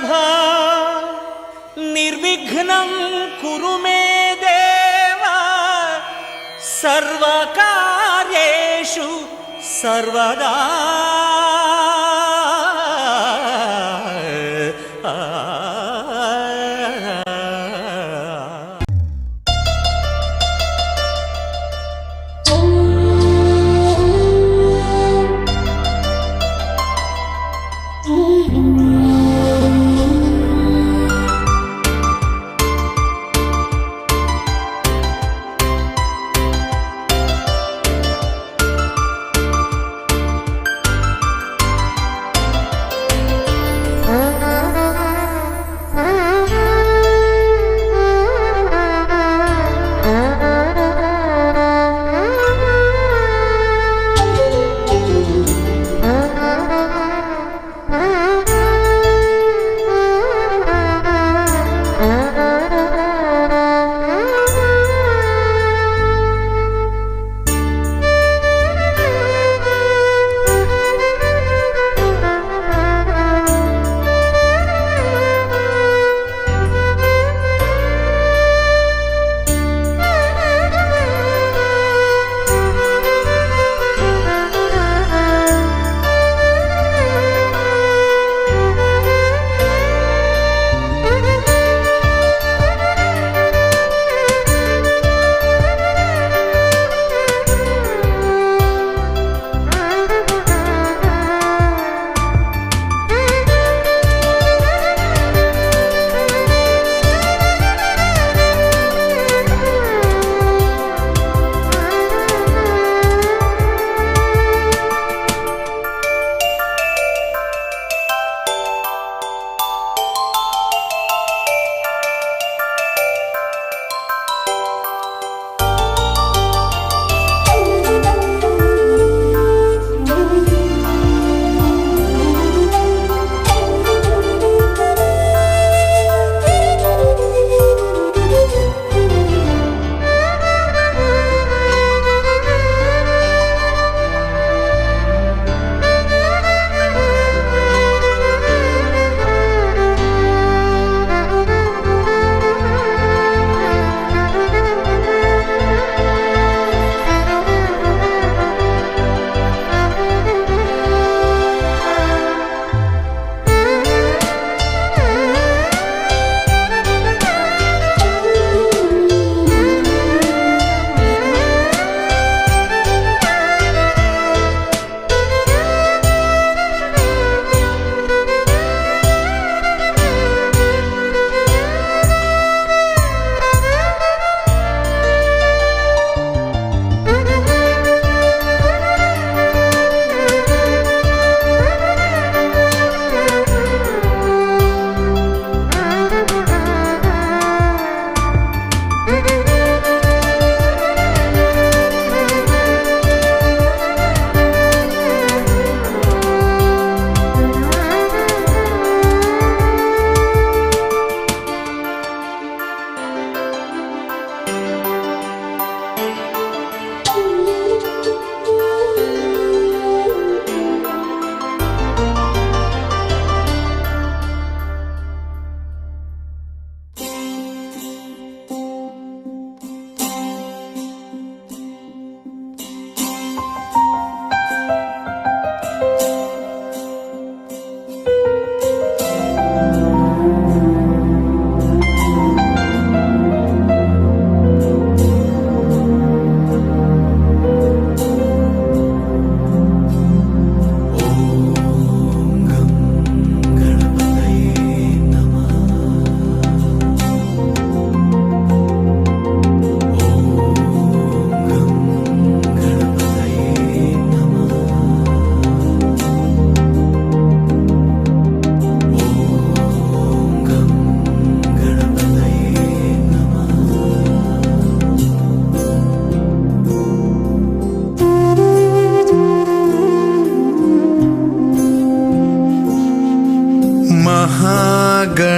वल्लभ निर्विघ्नं कुरु मे देव सर्वकार्येषु सर्वदा।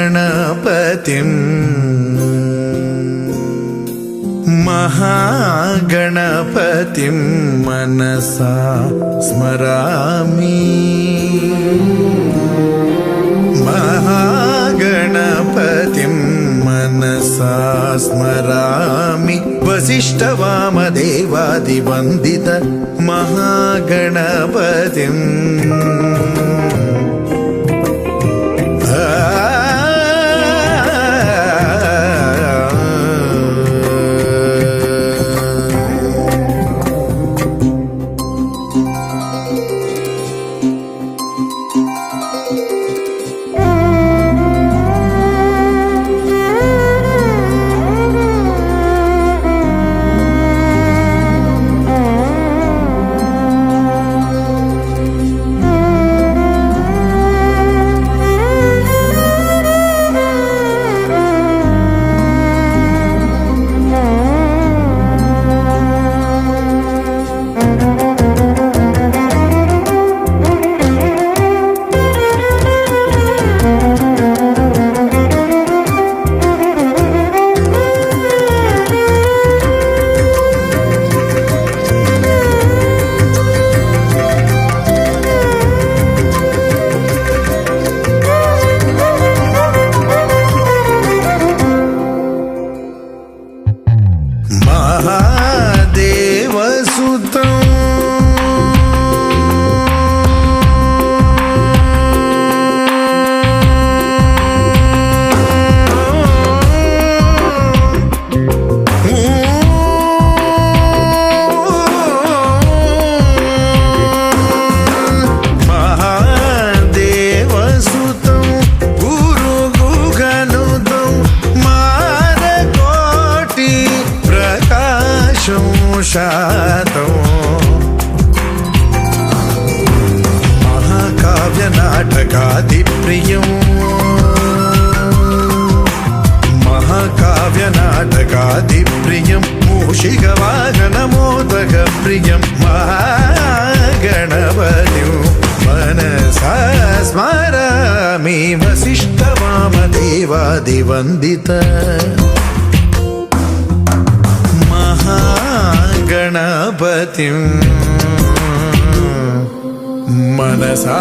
महागणपतिं महागणपतिं मनसा स्मरामि। मनसा स्मरामि वसिष्ठवामदेवादिवन्दित महागणपतिम् महाकाव्यनाटकादिप्रियं मूषिकवाहनमोदकप्रियं महागणपतिं मनसा स्मरामि वसिष्ठवामदेवादिवन्दित महागणपतिं मनसा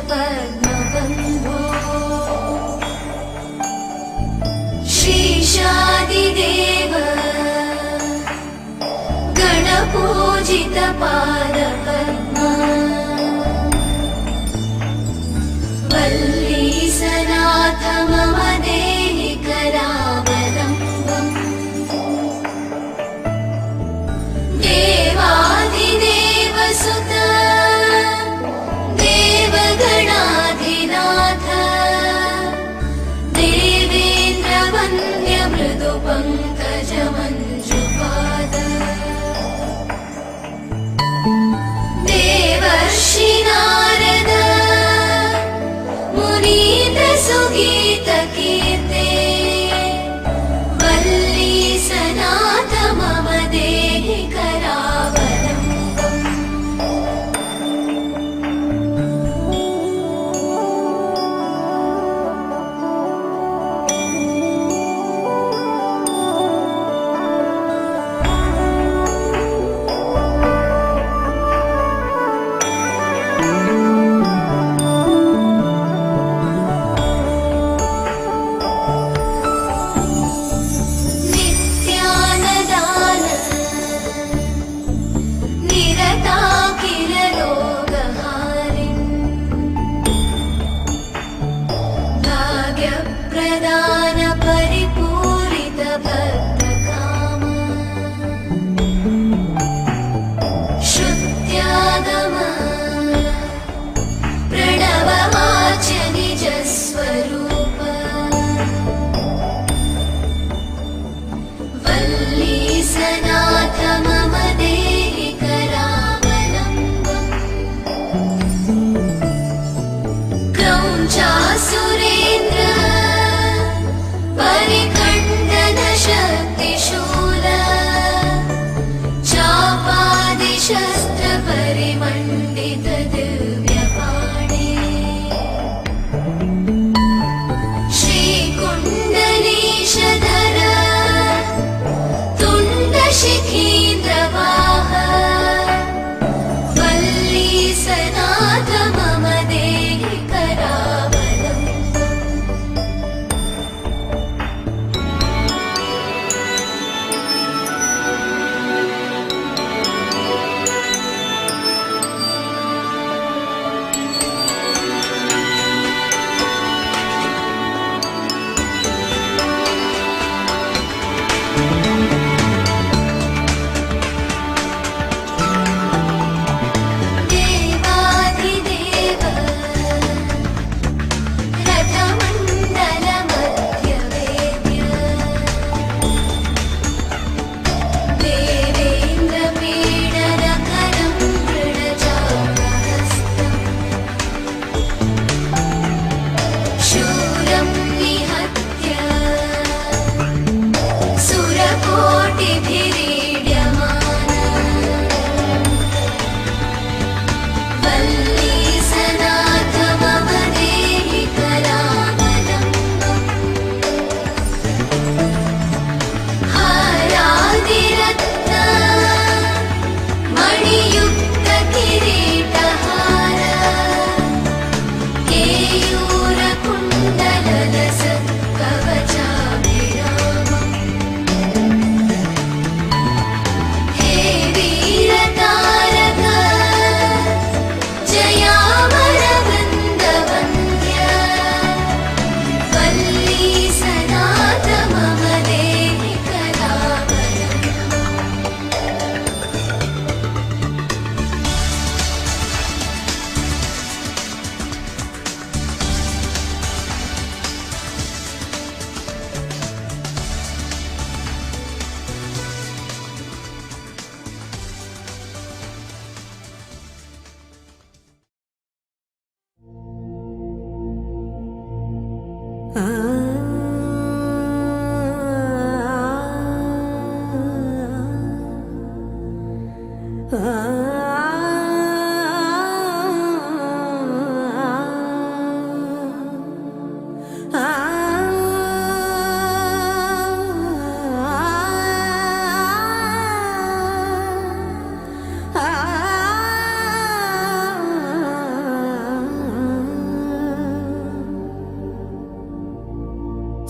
पद्मबन्धो श्रीशादिदेव गणपूजित पादपद्मा वल्लीसनाथ मम देहि करावलम्बम् देवादिदेव सुत देवगणाधिनाथ देवेन्द्रवन्द्य मृदु पङ्कज मञ्जुपाद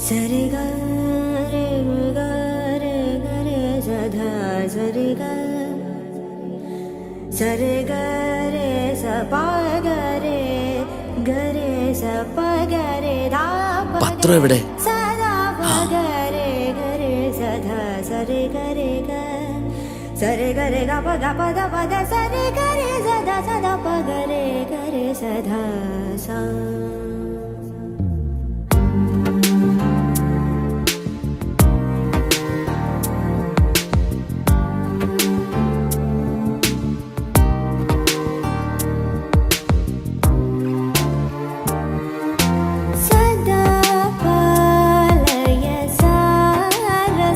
సరి గ రే గ రే గ రే సధ సరి గ సరి గ రే స ప గ రే స ప గ రే దా ప പത്രം എവിടെ? സദാ പ ഗ രെ സധ സരി ഗ രെ ഗ സരി ഗ രെ ഗ പ ദ സരി ഗ രെ സദ സദ പ ഗ രെ സധ സ सदा पालय सारसाक्षि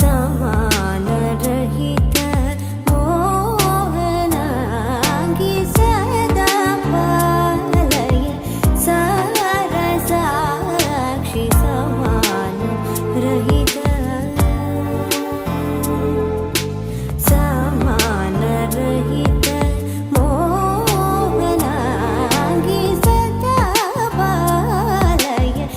समान रहित मोहनांगी सदा पालय सारसाक्षि समान रहित समान रहित मोहनांगी सदा पालया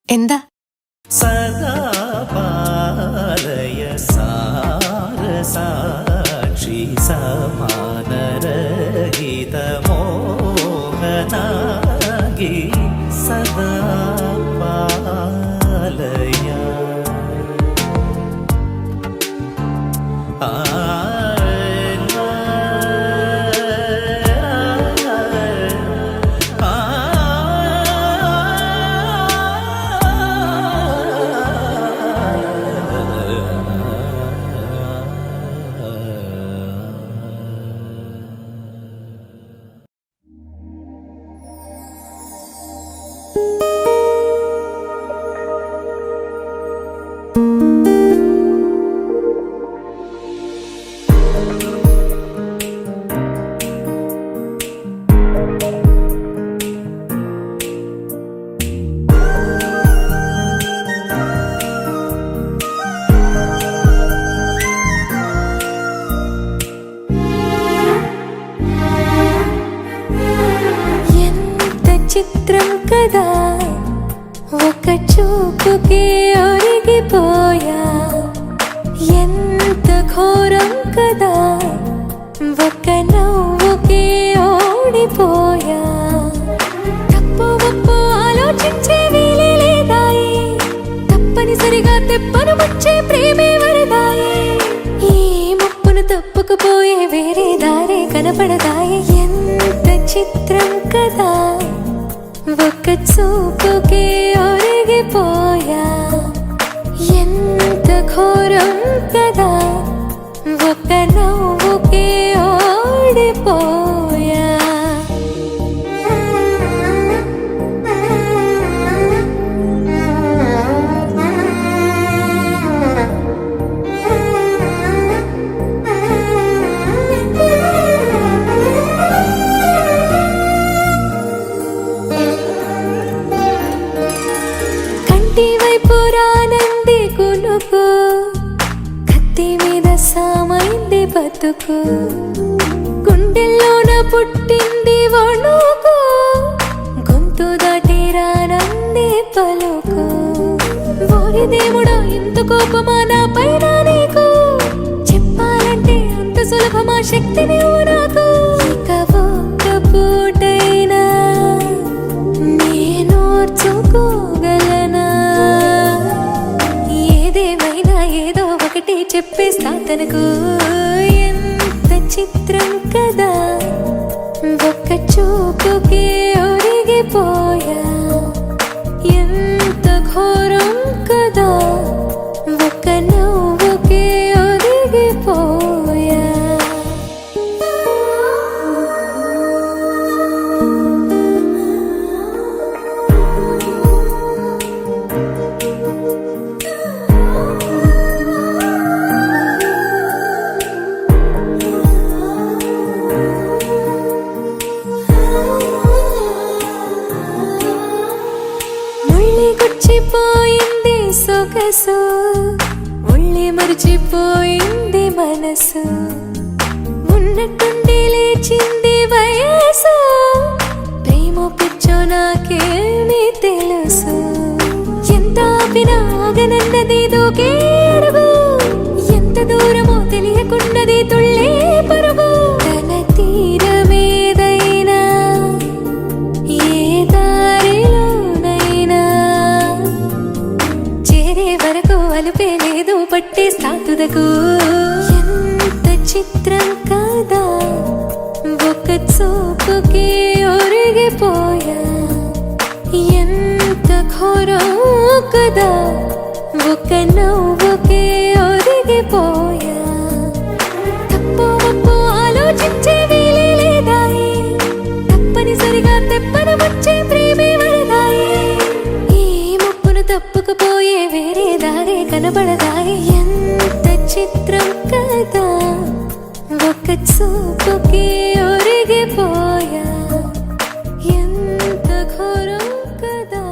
എന്താ സദാ പാലയ സാരസാക്ഷി സമാനരഹിത മോഹനാംഗി സദാ പാലയ చిత్రం కదా ఒక చూపుకే ఒరిగిపోయా ఎంత ఘోరం కదా ఒక నవ్వుకే ఓడిపోయా తప్పు ఒప్పు ఆలోచించే వీలే లేదాయి తప్పనిసరిగా తెప్పను వచ్చే ప్రేమే వరదాయి ఈ ముప్పును తప్పుకుపోయే వేరే దారే కనపడదాయి ఎంత చిత్రం కదా ఒక చూపుకే ఒరిగిపోయా ఎంత ఘోరం కదా ఒక నవ్వుకే ఎందుకు కత్తి మీద సామైంది బతుకు గుండెల్లోన పుట్టింది వణుకు గొంతు దాటి రానంది పలుకు ఓరి దేవుడా ఇంత కోపమా నా పైన నీకు చెప్పాలంటే అంత సులభమా శక్తి నీవు నాకు ఇక ఒక్క పూటైనా నేనోర్చుకోగలనా ఏదేమైనా ఏదో ఒకటి చెప్పేస్తా తనకు ఎంత చిత్రం కదా ఒక్క చూపుకే ఒరిగిపోయా ఎంత ఘోరం కదా ఒక్క నవ్వుకే ఒరిగిపోయా ముళ్ళి గుచ్చిపోయింది సొగసు ముళ్ళి మరిచిపోయింది మనసు ఉన్నట్టుండి లేచింది వయసు ప్రేమ పిచ్చో నాకేమీ తెలుసు ఎంత ఆపినా ఆగనన్నది దూకేడుగు ఎంత దూరమో తెలియకున్నది తుళ్ళే పరుగు తన తీరమేదైనా ఏ దారిలోనైనా చేరే వరకు అలుపే లేదు పట్టే సాతుదకు ఎంత చిత్రం కాదా ఒక చూపుకే ఒరిగిపోయా ఎంత ఘోరం కదా ఒక నవ్వుకే ఒరిగిపోయా తప్పు ఒప్పు ఆలోచించే వీలే లేదాయి తప్పనిసరిగా తెప్పన వచ్చే ప్రేమే వరదాయి ఈ ముప్పును తప్పుకుపోయే వేరే దారే కనబడదాయి ఎంత చిత్రం కదా ఒక చూపుకే ఒరిగిపోయా ఎంత ఘోరం కదా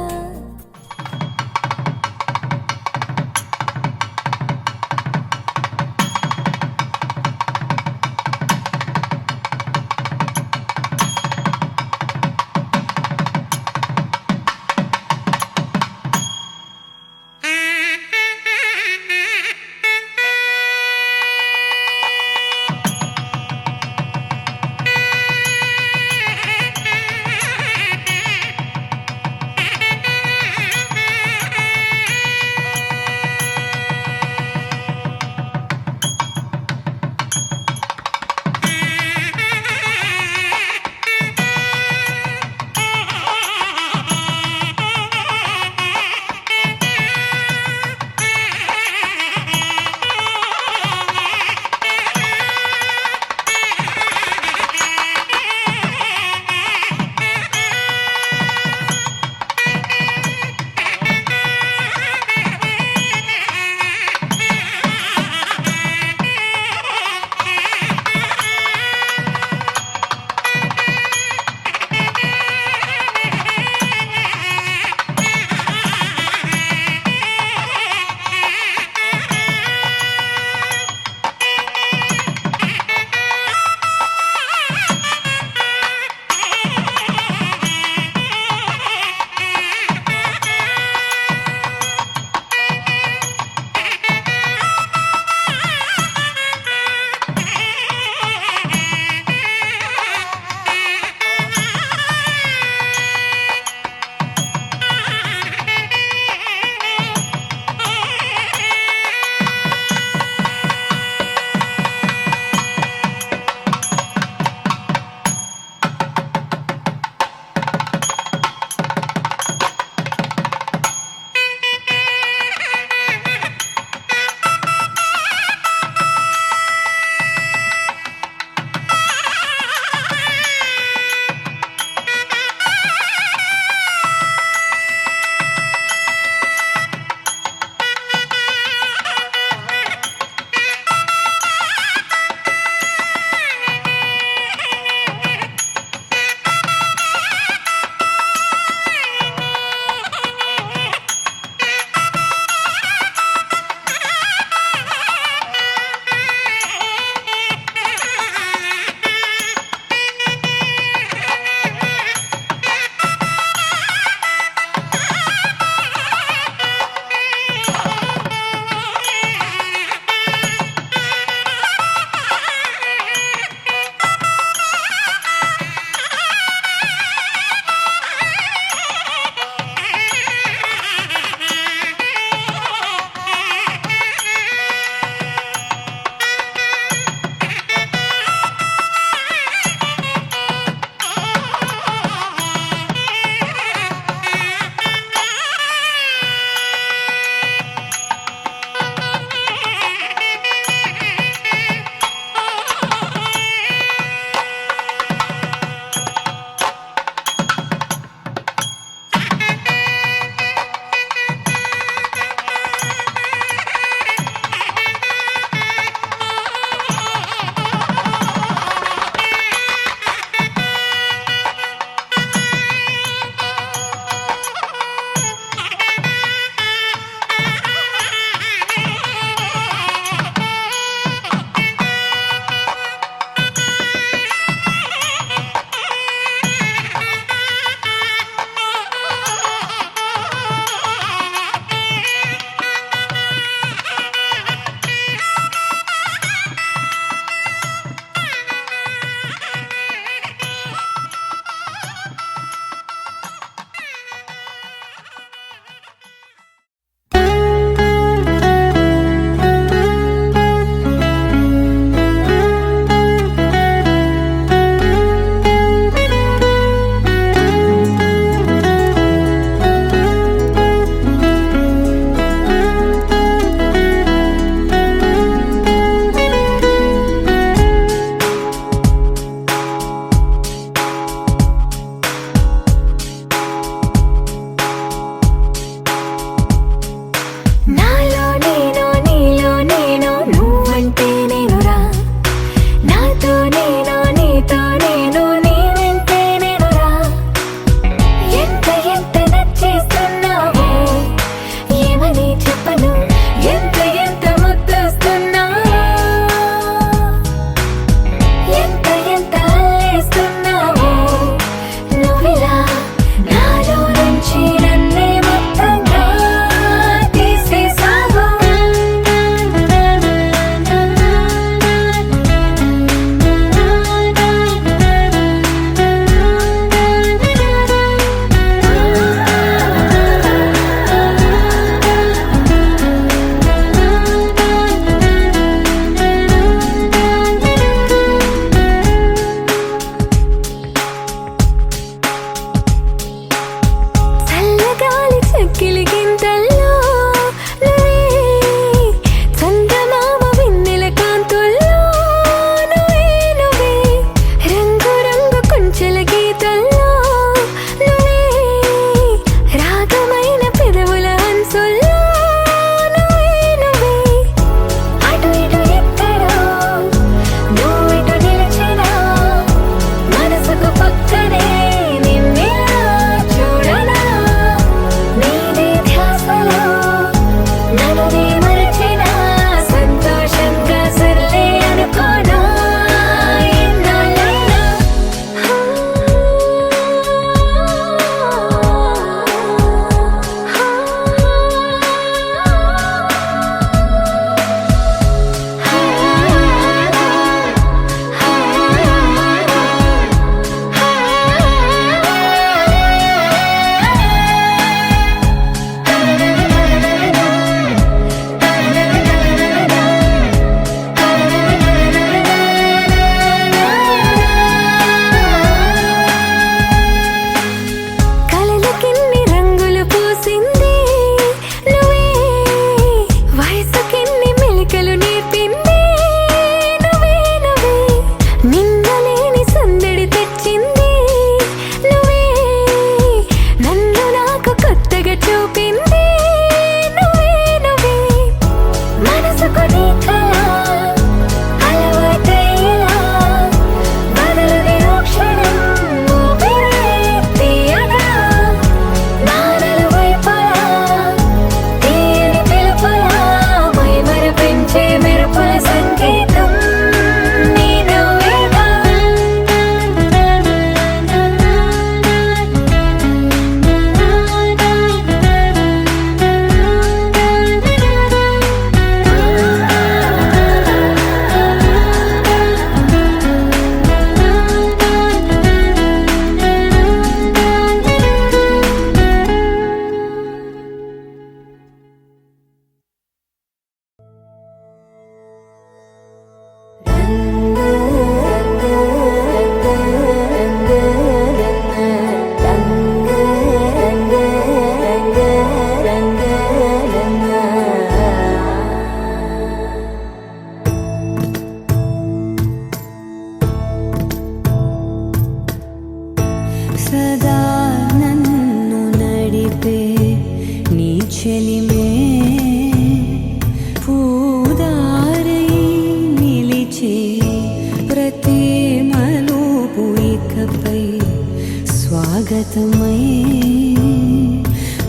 హస్తమై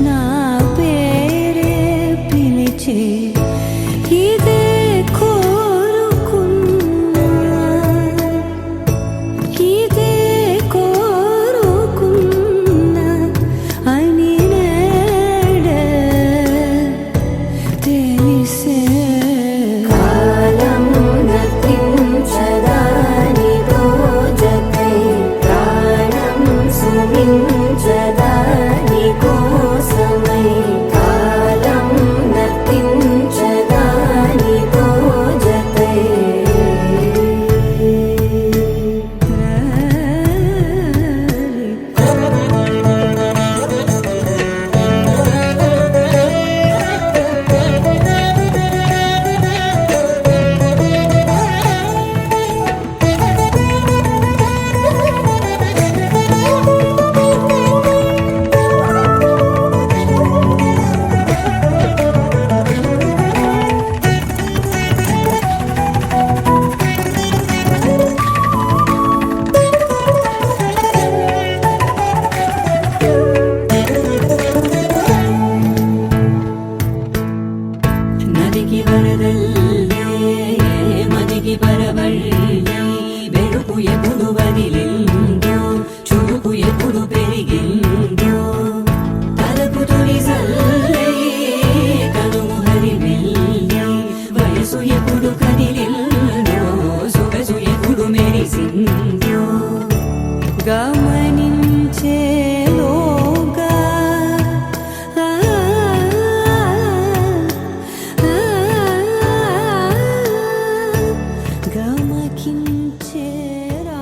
నా పేరే పిలిచే ఇదే కోరుకున్నా ఇదే కోరుకున్నా అని నేడే తెలిసే కాలం నతించదాని దోజకై ప్రాణం సుమించదాని కోసమై కాలం నతించదాని దోజకై ನದಿಗೆ ಬರದಲ್ಲೇ ಮದಿಗೆ ಬರಬಳ್ಳಿ ಬೆಳಕು ಎప్పుడు ಬದಿಲಿಂದ್ಯೋ చురుకు ఎప్పుడు పెరిగిందో తలపు తొలి సల్లే కనుము హరివెల్లి వయసు ఎప్పుడు కదిలిందో సొగసు ఎప్పుడు మెరిసిందో గమనించేలోగా గమకించేరా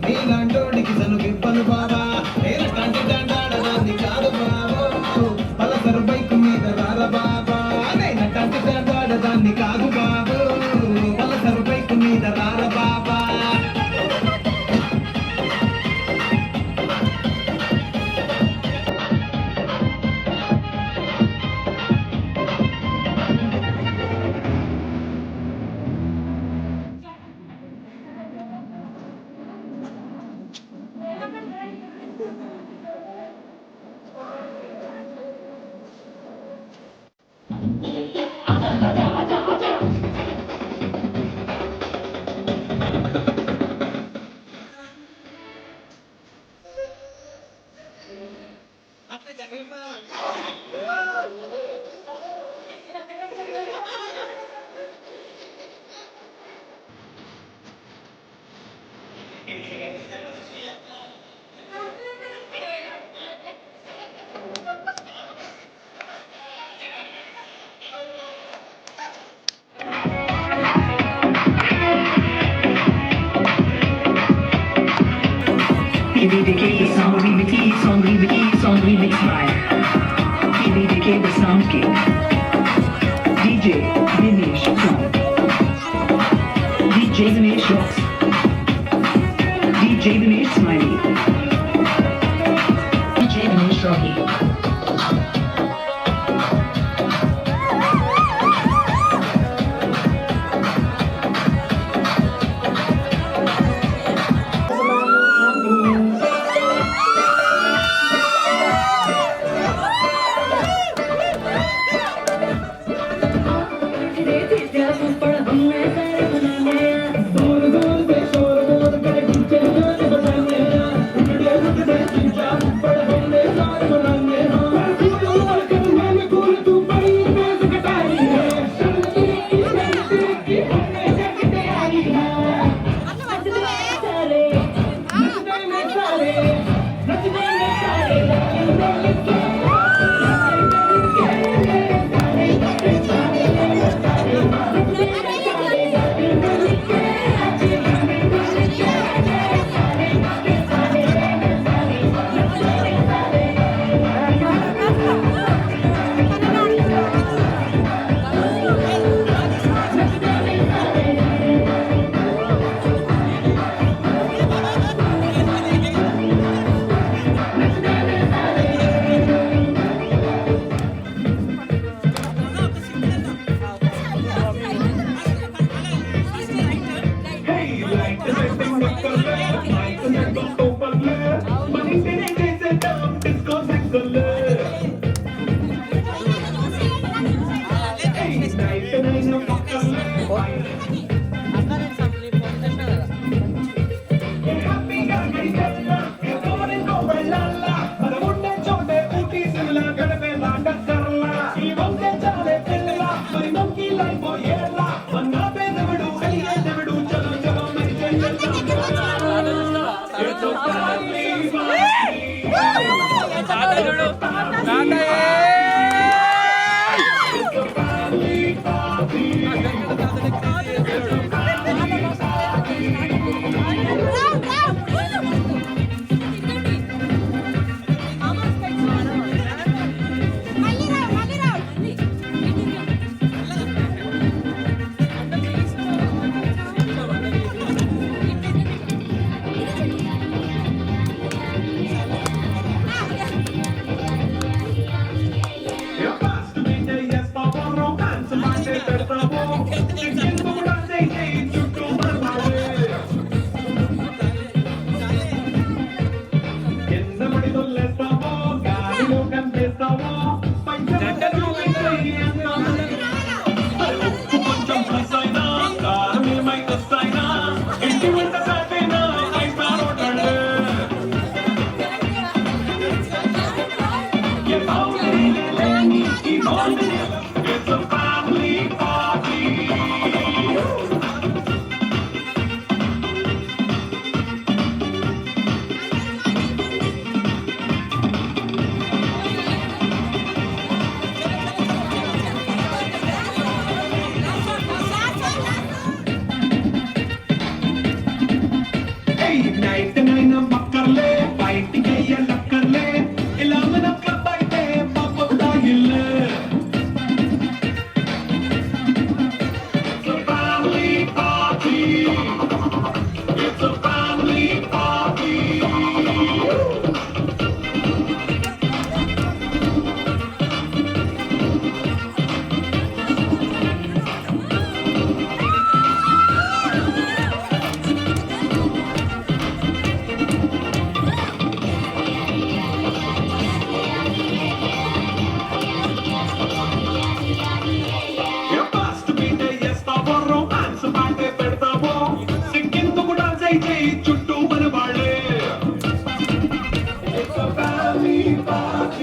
నీలాంటోడికి సనుగిప్పను బాబా నేను తండ్రి దండాడదాన్ని కాదు బాబు పలసరు బైకు మీద రాల బాబా నేను తండ్రి దండాడదాన్ని కాదు బాబు పలసరు బైకు మీద రాల బాబా PBDK the sound remix by PBDK the sound king DJ Dinesh from DJ Dinesh rocks DJ Dinesh Smiley DJ Dinesh Rocky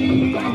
Vicky, 1.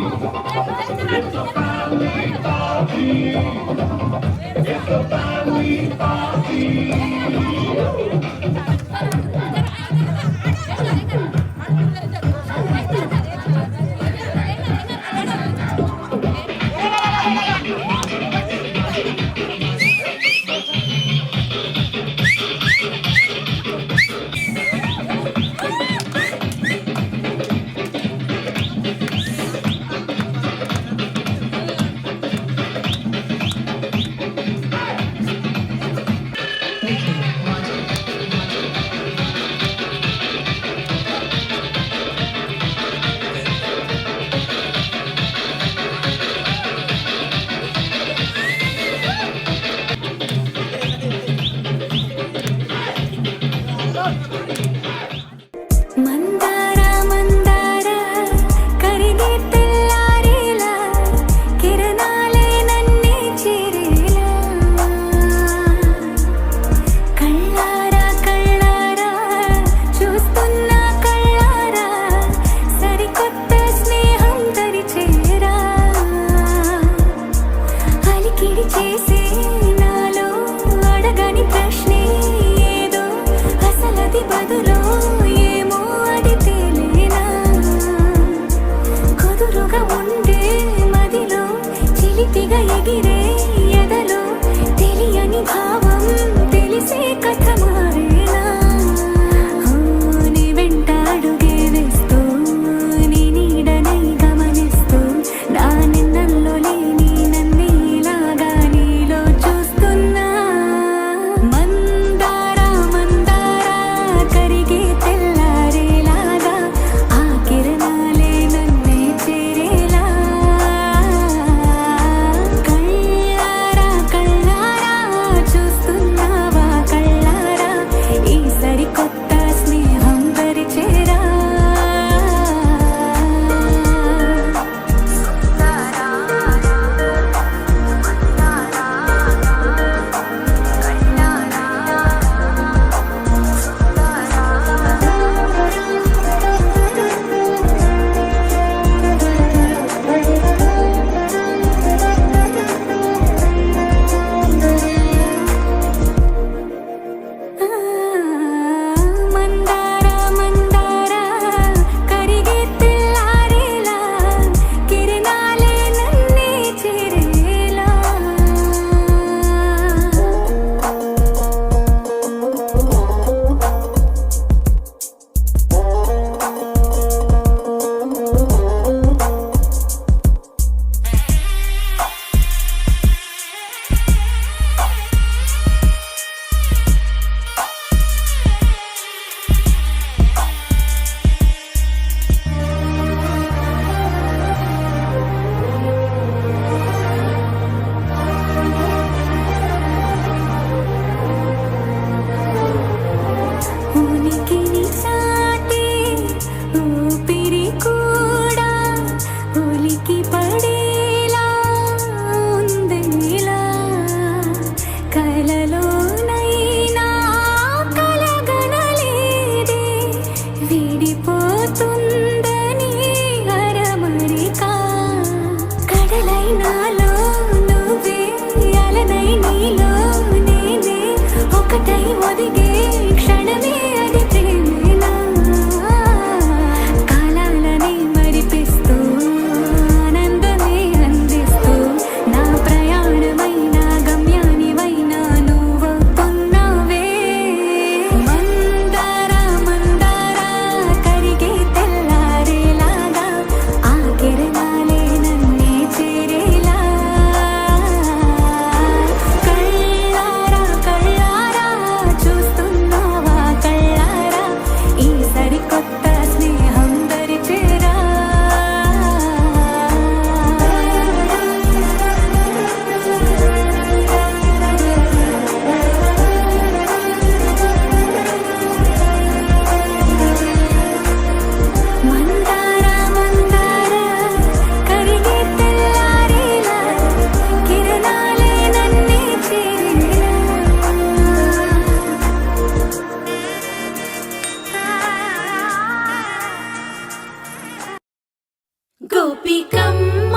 గోపికమ్మ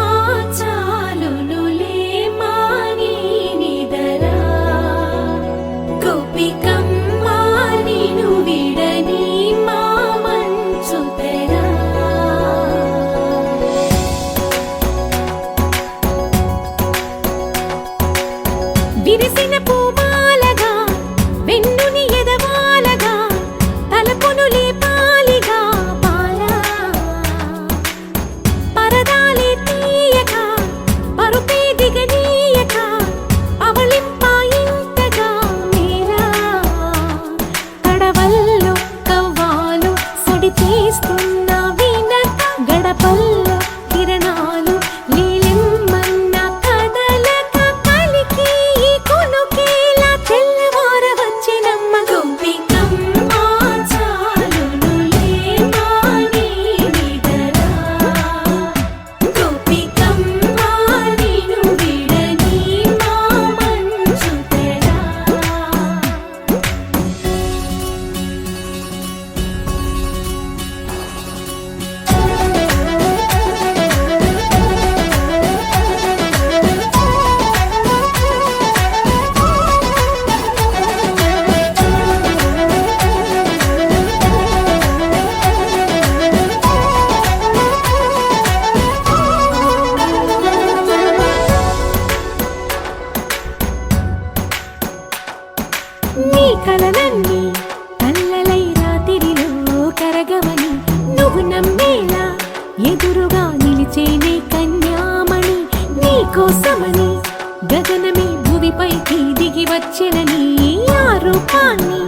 చాలునులే మాని నిదరా గోపికమ్మ నిను విడని మా మంచు తెరా విరిసిన పూమాలగా వెన్నుని ఎదవాలగా తలపును లేపాలిగా బాలా పరదాలే తీయక పరుపే దిగనీయక అవళింపాయింతగా మేరా తడవల్లో కవ్వాలు సడి చేస్తున్న వినత గడపల్లో కిరణాలు లీలిమ్మన్న కదలక కలికి ఈ కొనుకేలా తెల్లవార వచ్చినమ్మ గోపికమ్మ చాలునులే మాని నిదరా గోపికమ్మ నిను విడని మా మంచు తెరా నీ కలలన్నీ కల్లలై రాత్రిలో కరగవని నువ్వు నమ్మేలా ఎదురుగా నిలిచేనే కన్యామణి నీ కోసమని గగనమే భువిపైకి దిగి వచ్చెనని ఆ రూపాన్ని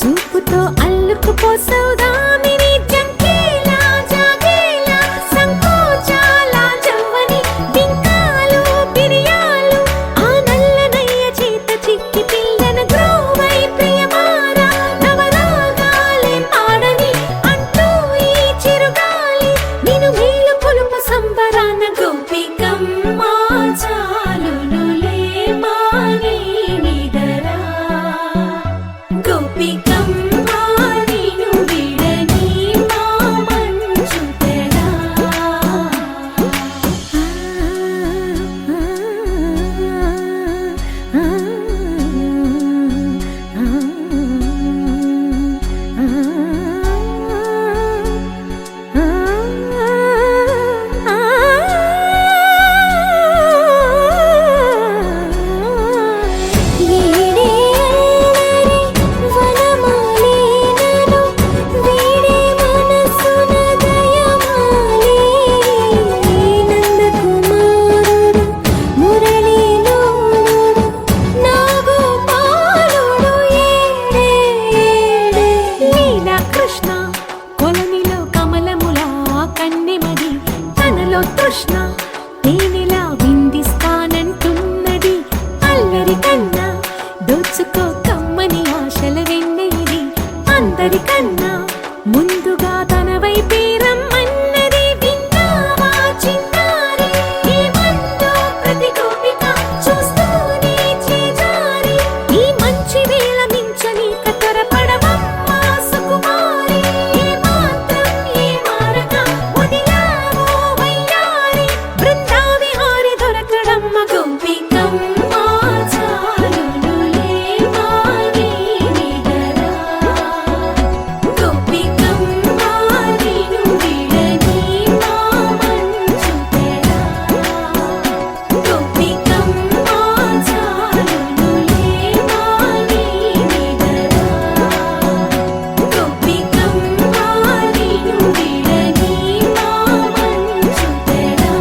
చూపుతో అల్లుకుపోసౌదామిని జంకేలా జాగేలా సంకోచాల జవ్వని బింకాలు బిరియాలు ఆ నల్లనయ్య చేత చిక్కి పిల్లన గ్రోవై ప్రియమారా నవరాగాలే పాడని అంటూ ఈ చిరుగాలి నిను మేలు కొలుపు సంబరాన గోపికమ్మ చాలునులే మాని నిదరా గోపికమ్మ నిను విడని మా మంచు తెరా కృష్ణ కొలనిలో కమలములా కన్నెమది తనలో తృష్ణ తేనెలా విందిస్తానంటున్నది అల్లరి కన్నా దోచుకో కమ్మని ఆశల వెన్నెయిది అందరికన్నా ముందుగా తన వైపే రమ్మన్నది విన్నావా చిన్నారి ఏమందో ప్రతి గోపిక చూస్తూనే చేజారి ఈ మంచి వేళ మించని కతరపడవమ్మ సుకుమారి ఏ మాత్రం ఏ మారక వదిలావో వయ్యారి బృందావిహారి దొరకడమ్మ గోపికమ్మ చాలునులే మాని నిదరా గోపికమ్మ నిను విడని మా మంచు తెరా గోపికమ్మ చాలునులే మాని నిదరా గోపికమ్మ నిను విడని మా మంచు తెరా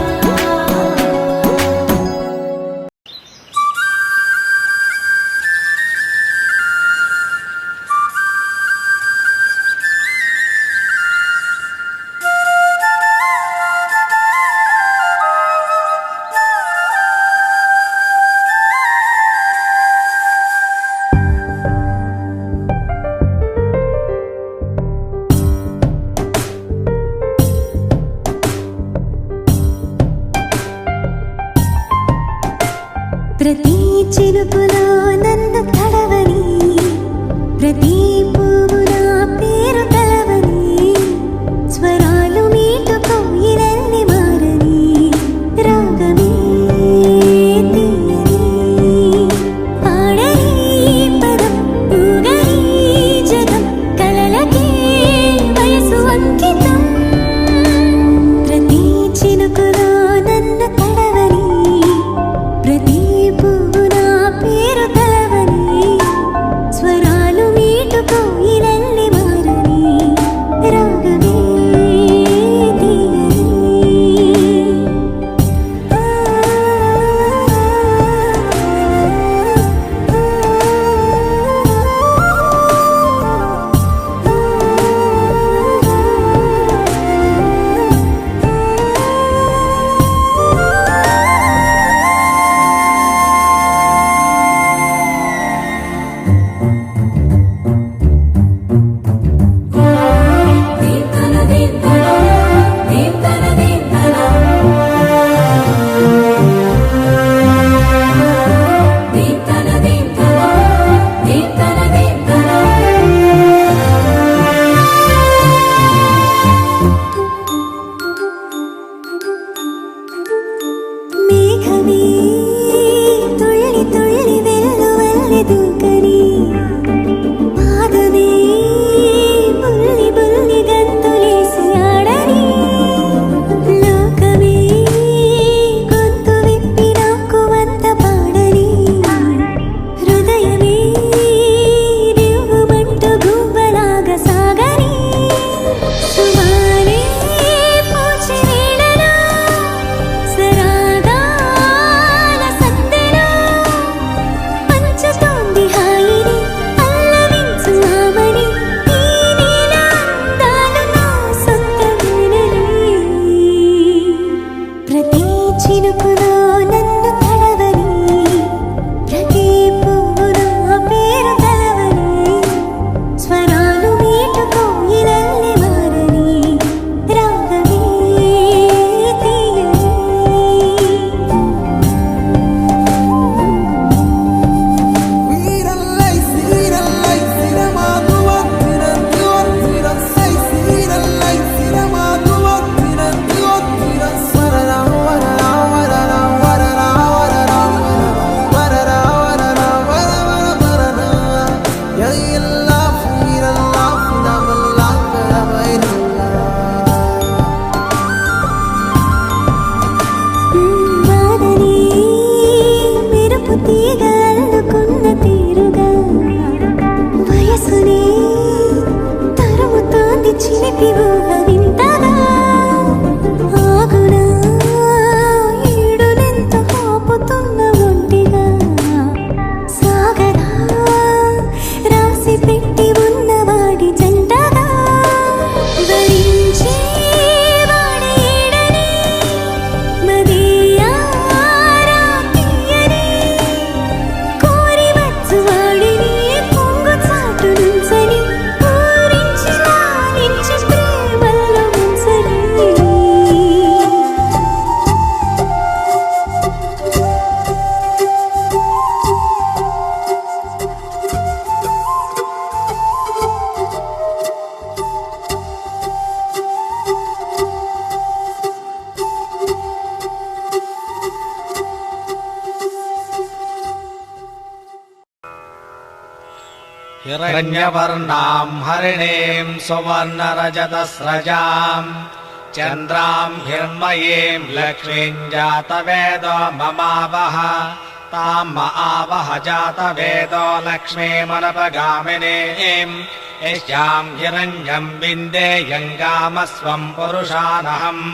ప్రతి చినుకులో నన్ను తడవని ప్రతి పువ్వు నా పేరు తలవని స్వరాలు మీటు కోయిలల్లి మారని हिरण्यवर्णाम् हरिणीम् सुवर्णरजतस्रजाम् चन्द्राम् हिरण्मयीम् लक्ष्मीम् जातवेदो ममावह ताम् आवह जातवेदो लक्ष्मीमनपगामिनीम् यस्याम् हिरण्यम् विन्देयङ्गामस्वम् पुरुषानहम्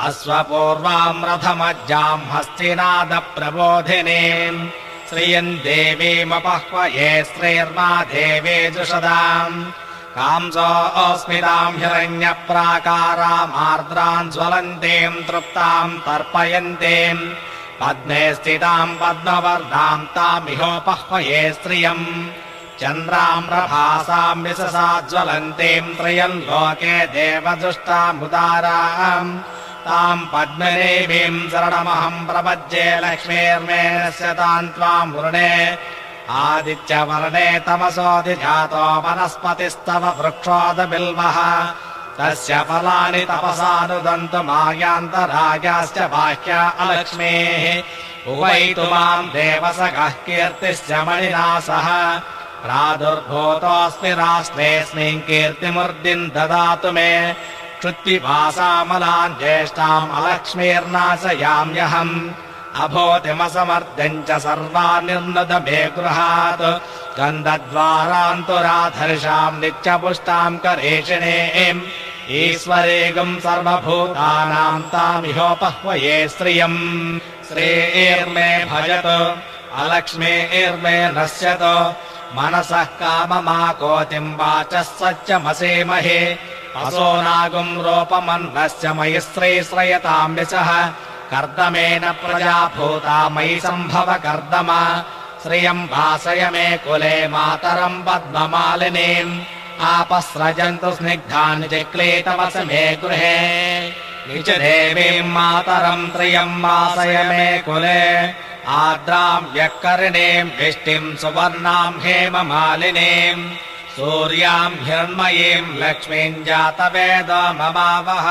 अश्वपूर्वाम् रथमज्जाम् हस्तिनादप्रबोधिनीम् श्रियम् देवीमपह्वये श्रीर्मा देवी जुषदाम् कांसोऽस्मिताम् हिरण्यप्राकारामार्द्राम् ज्वलन्तीम् तृप्ताम् तर्पयन्तीम् पद्मे स्थिताम् पद्मवर्णाम् तामिहोपह्वये श्रियम् चन्द्राम् प्रभासाम् विशसा ज्वलन्तीम् त्रयम् लोके देवदुष्टामुदाराम् ताम् पद्मदेवीम् शरणमहम् प्रपद्ये लक्ष्मीर्मे नश्यताम् त्वाम् वृणे आदित्यवर्णे तमसोऽधिजातो वनस्पतिस्तव वृक्षोदबिल्वः तस्य फलानि तपसानुदन्तु मायान्तरायाश्च बाह्या अलक्ष्मीः उवैतु माम् देवसखः कीर्तिश्च मणिना सह प्रादुर्भूतोऽस्मि राष्ट्रेऽस्मिन् कीर्तिमूर्तिम् ददातु मे क्षुत्पिपासामलाम् ज्येष्ठाम् अलक्ष्मीर्नाशयाम्यहम् अभूतिमसमर्द्यम् च सर्वानिर्नद मे गृहात् गन्धद्वारान्तुराधर्षाम् नित्यपुष्टाम् करेषिणीम् ईश्वरेगम् सर्वभूतानाम् तामिहोपह्वये श्रियम् श्रीर्मे भजतु अलक्ष्मीर्मे नश्यतु मनसः काममाकोतिम् वाचः सत्यमसेमहे असोनागुम् रूपमन्नस्य मयि श्रीश्रयताम् यशः कर्दमेन प्रजा भूता मयि सम्भव कर्दम श्रियम् भासय मे कुले मातरम् पद्ममालिनीम् आपस्रजन्तु स्निग्धानि चिक्लीतवस मे गृहे निज देवीम् मातरम् त्रियम् वासय मे कुले आर्द्राम् व्यक्करिणीम् विष्टिम् सुवर्णाम् हेममालिनीम् सूर्याम् हिरण्मयीम् लक्ष्मीम् जातवेदो ममावह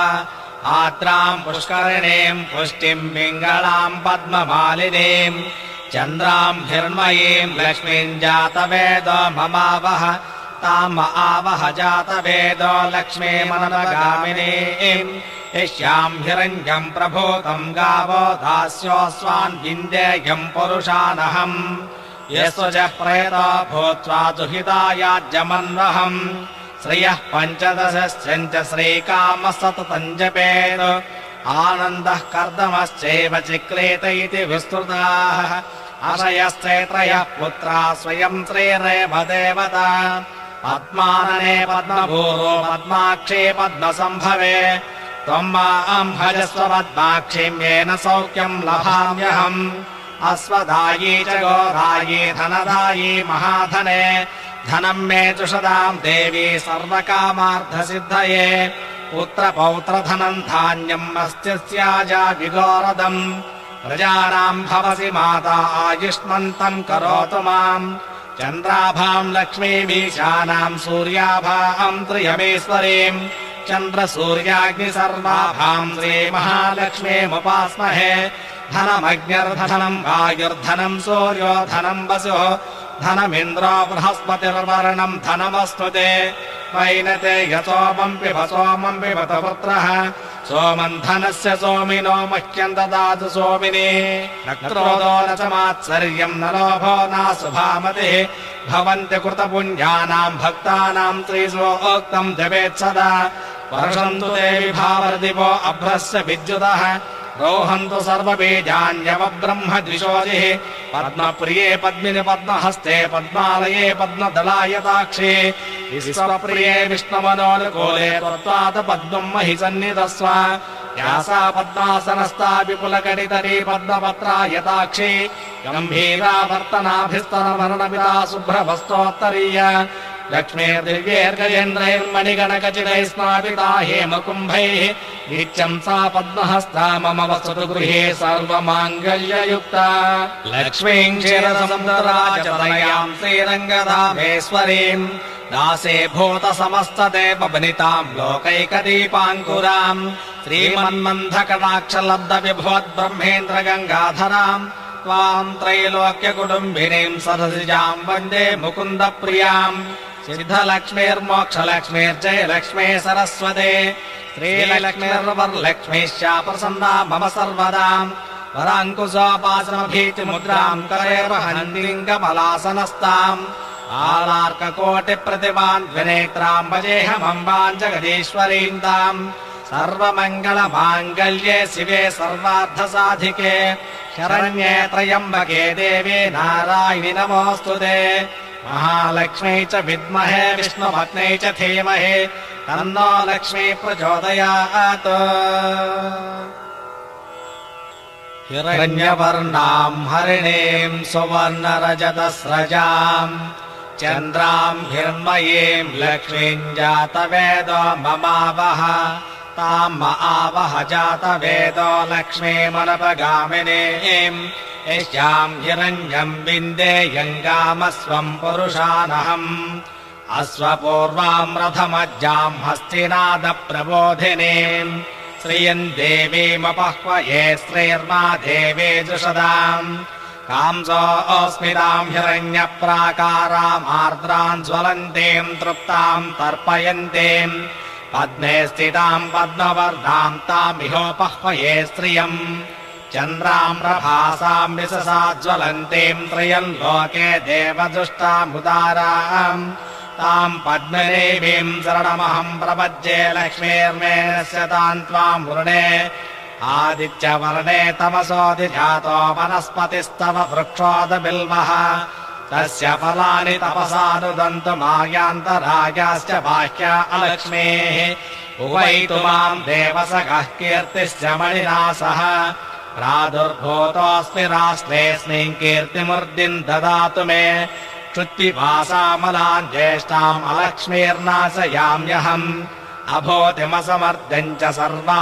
आर्द्राम् पुष्करिणीम् पुष्टिम् पिङ्गलाम् पद्ममालिनीम् चन्द्राम् हिरण्मयीम् लक्ष्मीम् जातवेदो ममावह ताम् आवह जातवेदो लक्ष्मीमनपगामिनीम् यस्याम् हिरण्यम् प्रभूतम् गावो दास्योऽस्वान् विन्देयम् पुरुषानहम् यस्वज प्रेतो भूत्वा दुहितायाज्यमन्वहम् श्रियः पञ्चदशश्च श्रीकामः सततम् जपेत् आनन्दः कर्दमश्चैव चिक्लेत इति विस्तृताः अशयश्चे त्रयः पुत्रा स्वयम् श्रीरेव देवता पद्मानने पद्मभूरो पद्माक्षे पद्मसम्भवे त्वम् माम् भजस्व पद्माक्षीम् येन सौख्यम् लभाम्यहम् अश्वदायी च गोदायी धनदायी महाधने धनम् मे जुषदाम् देवी सर्वकामार्थसिद्धये पुत्रपौत्रधनम् धान्यम् मस्त्यस्याजा विगोरदम् प्रजानाम् भवसि माता आयुष्मन्तम् करोतु माम् चन्द्राभाम् लक्ष्मीमीशानाम् सूर्याभाम् त्रियमेश्वरीम् चन्द्रसूर्याग्निसर्वाभाम् श्रीमहालक्ष्मीमुपास्महे धनमग्निर्धनम् वायुर्धनम् सूर्यो धनम् वसुः धनमिन्द्रो बृहस्पतिर्वर्णम् धनमस्तु ते वैनते यसोमम् पिब सोमम् पिबत पुत्रः सोमम् धनस्य सोमिनो मह्यम् ददातु सोमिनी न क्रोधो न च मात्सर्यम् न लोभो नाशुभामतिः भवन्ति कृतपुण्यानाम् भक्तानाम् त्रिसोक्तम् जपेत् सदा वर्षन्तु ते विभावर्दिवो अभ्रस्य विद्युतः रोहन्तु सर्वबीजान्यवब्रह्म द्विषोजिः पद्मप्रिये पद्मिनि पद्महस्ते पद्मालये पद्मदलायताक्षे विश्वप्रिये विष्णुमनोनुकूले त्वत्पाद पद्मम् महि सन्निधस्व यासा पद्मासनस्था विपुलकटितरी पद्मपत्रायताक्षी गम्भीरा वर्तनाभिस्तनवर्णपिता शुभ्रवस्तोत्तरीय लक्ष्मीर्दिव्यैर्गजेन्द्रैर्मणिगणकचितैः स्नापिता हेमकुम्भैः नित्यम् सा पद्महस्ता मम वसतु गृहे सर्वमाङ्गल्ययुक्ता लक्ष्मीम् क्षीरसमुद्राचतनयाम् श्रीरङ्गधामेश्वरीम् दासे भूतसमस्तदेववनिताम् लोकैकदीपाङ्कुराम् श्रीमन्मन्थकटाक्षलब्धविभवद्ब्रह्मेन्द्रगङ्गाधराम् त्वाम् त्रैलोक्यकुटुम्बिनीम् सरसिजाम् वन्दे मुकुन्दप्रियाम् सिद्धलक्ष्मीर्मोक्षलक्ष्मीर्जयलक्ष्मी सरस्वती श्रीलक्ष्मीर्वरलक्ष्मीश्चा प्रसन्ना मम सर्वदाम् वराङ्कुशोपासनभीतिमुद्राम् करैर्वहन्तीम् कमलासनस्ताम् आलार्ककोटिप्रतिमान् द्विनेत्राम् भजेऽहमम्बाम् जगदीश्वरीम् ताम् सर्वमङ्गलमाङ्गल्ये शिवे सर्वार्थसाधिके शरण्ये त्र्यम्बके देवे नारायणि नमोऽस्तुते महालक्ष्मी च विद्महे विष्णुपत्न्यै च धीमहि तन्नो लक्ष्मी प्रचोदयात् हिरण्यवर्णाम् हरिणीम् सुवर्णरजतस्रजाम् चन्द्राम् हिरण्मयीम् लक्ष्मीम् जातवेदो ममावह ताम् आवह जातवेदो लक्ष्मीमनपगामिनीम् यस्याम् हिरण्यम् विन्देयङ्गामस्वम् पुरुषानहम् अश्वपूर्वाम् रथमज्जाम् हस्तिनादप्रबोधिनीम् श्रियम् देवीमपह्वये श्रीर्मा देवी जुषदाम् कांसोऽस्मिताम् हिरण्यप्राकाराम् आर्द्राम् ज्वलन्तीम् तृप्ताम् तर्पयन्तीम् पद्मे स्थिताम् पद्मवर्धाम् तामिहोपह्वये श्रियम् चन्द्राम् प्रभासाम् विशसा ज्वलन्तीम् त्रयम् लोके देवदुष्टामुदाराम् ताम् पद्मदेवीम् शरणमहम् प्रपद्ये लक्ष्मीर्मेणस्य ताम् त्वाम् वृणे आदित्यवर्णे तमसोऽधिजातो वनस्पतिस्तव वृक्षोदबिल्वः तस्य फलानि तपसानुदन्तु मायान्तरायाश्च बाह्या अलक्ष्मीः उवैतु माम् देवसखः कीर्तिश्च मणिना सह प्रादुर्भूतोऽस्मि राष्ट्रेऽस्मिन् कीर्तिमूर्तिम् ददातु मे क्षुत्पिपासामलाम् ज्येष्ठाम् अलक्ष्मीर्नाशयाम्यहम् अभूतिमसमर्द्यम् च सर्वा